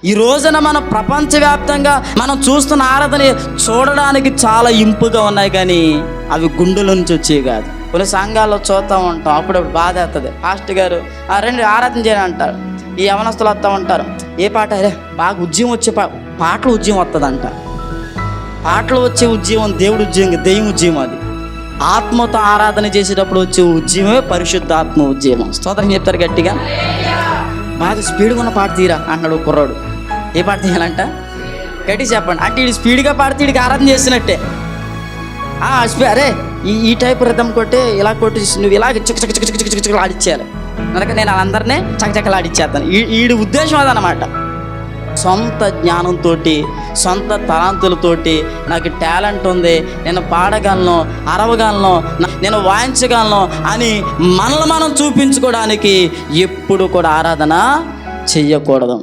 ఈ రోజున మన ప్రపంచవ్యాప్తంగా మనం చూస్తున్న ఆరాధన చూడడానికి చాలా ఇంపుగా ఉన్నాయి, కానీ అవి గుండెల నుంచి వచ్చేవి కాదు. కొన్ని సంఘాల్లో చూస్తూ ఉంటాం, అప్పుడప్పుడు బాధ అవుతుంది. పాస్టర్ గారు రెండు ఆరాధన చేయని అంటారు. ఈ యవనస్తులు వస్తూ ఉంటారు, ఏ పాట అరే బాగా ఉద్యమం వచ్చే పాటలు ఉద్యమం వస్తుందంట. పాటలు వచ్చే ఉద్యమం దేవుడు ఉద్యమం, దెయ్యం ఉద్యమం. అది ఆత్మతో ఆరాధన చేసేటప్పుడు వచ్చే ఉద్యమమే పరిశుద్ధాత్మ ఉద్యమం. స్తోత్రం చెప్తారు గట్టిగా. బాగా స్పీడ్గా ఉన్న పాట తీరా అన్నాడు కుర్రాడు. ఏ పాట తీయాలంట గట్టి చెప్పండి అంటే వీడు స్పీడ్గా పాడితే వీడికి ఆరాధన చేసినట్టే. అరే ఈ టైప్ రిథం కొట్టి ఇలా కొట్టి నువ్వు ఇలాగ చిక్క ఆడిచ్చేయాలి, కనుక నేను వాళ్ళందరినీ చక్కచక్కలు ఆడిచ్చేస్తాను. వీడి ఉద్దేశం అదనమాట. సొంత జ్ఞానంతో, సొంత తలాంతులతోటి నాకు టాలెంట్ ఉంది, నేను పాడగలను, అరవగలను, నేను వాయించగలను అని మనల్ని మనం చూపించుకోవడానికి ఎప్పుడు కూడా ఆరాధన చెయ్యకూడదు.